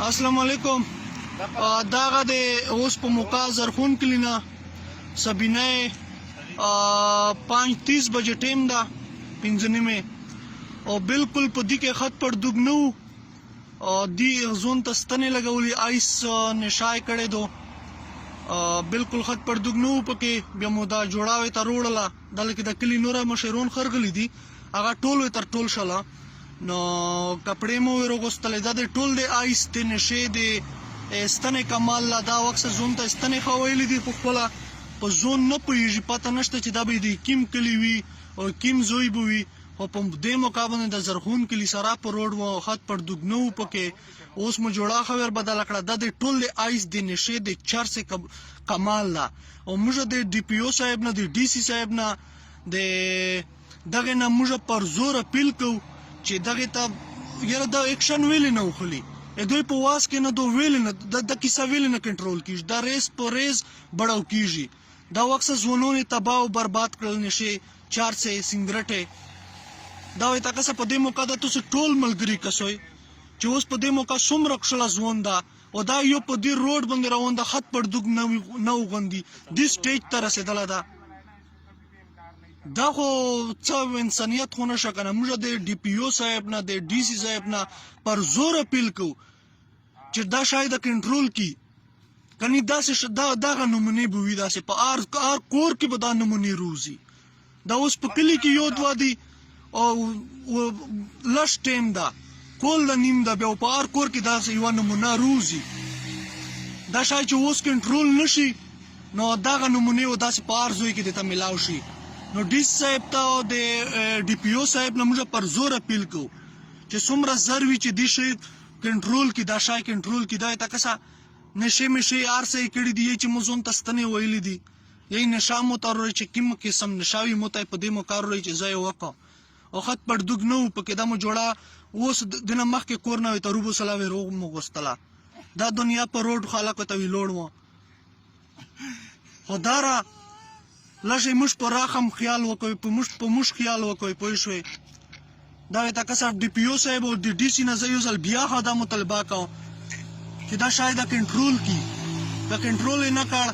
السلام علیکم. داغه د اوس په موقع زرخون کلینا سبینه 5:30 بجې ټیم دا 5:30 او بالکل په دې کې خط پر دګنو او دی زون ته ستنې لګولې آیس نشای کړي دو بالکل خط پر دګنو پکې بیا مو دا جوړاوي ته روړله دلته د کلی نوره مشرون خرغلی دي هغه ټول تر ټول شله نو کپڑے مو ورغستل د ټول د آیس د نشه د ستنې کمال لا دا وخت زون ته ستنې خوایلې دي په خپل په زون نه پېږي پته نشته چې دا به د کیم کلی وي او کیم زوی بوي او په دې مقابله د زرخون کلی سره په روډ مو خط پر دګنو پکې اوس مو جوړا خبر بدل کړه د ټول د آیس د نشه د چار سے کمال لا او موږ د ډي پی او صاحب نه د ډي سي صاحب نه د دغه نه موږ پر زور اپیل کو چې دغه ته یره د اکشن ویل نه وخلی دوی په واس کې نه دوه ویل نه د کیسه ویل نه کنټرول کیږي دا ریس په ریس بڑاو کیږي دا وخت زونونه تباہ او برباد کړل نشي چار سے سنگرټه دا وي تاسو په دې موقع د تاسو ټول ملګری کسوي چې اوس په دې موقع څومره خپل ځوان دا او دا یو په دې روډ باندې روان د خط پر دګ نو غوندي د سټیج تر رسیدله دا خو څو انسانیت خو نشه کنه موږ د ډي پی او صاحب نه د ډي سي صاحب نه پر زور اپیل کو چې دا شاید کنټرول کی کني دا دغه نمونه بوي دا په ار کور کې به دا نمونه روزي دا اوس په کلی کې یو دوا دي او لش ټیم دا کول د نیم دا به په ار کور کې دا یو نمونه روزي دا شاید چې اوس کنټرول نشي نو دغه نمونه او دا په ار زوی کې د تملاو شي نو ډي صاحب ته د ډي پی او صاحب نه موږ پر زور اپیل کو چې څومره ضروري چې دي شي کنټرول کې دا شای کنټرول کې دا تاسو نشه مشه ار سه کړي دي چې موزون تستنه ویل دي یی نشه مو تر چې کیم قسم نشاوي مو ته په دې مو کار لري چې ځای وکړه او خط پر دګنو په کې دا مو جوړه اوس د مخ کې کور نه ته روبو سلاوي روغ مو غستلا دا دنیا په روډ خلک ته ویلوړ مو خدارا لږه مش پر راخم خیال وکوي په مش خیال وکوي پوه شوي دا تاسو ډي پی او صاحب او ډي سي نه زيو ځل بیا خدا مطالبه کو چې دا شاید کنټرول کی دا کنټرول نه کړ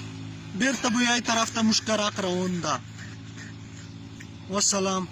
ډیر ته به یې طرف ته مشکرا کراون دا والسلام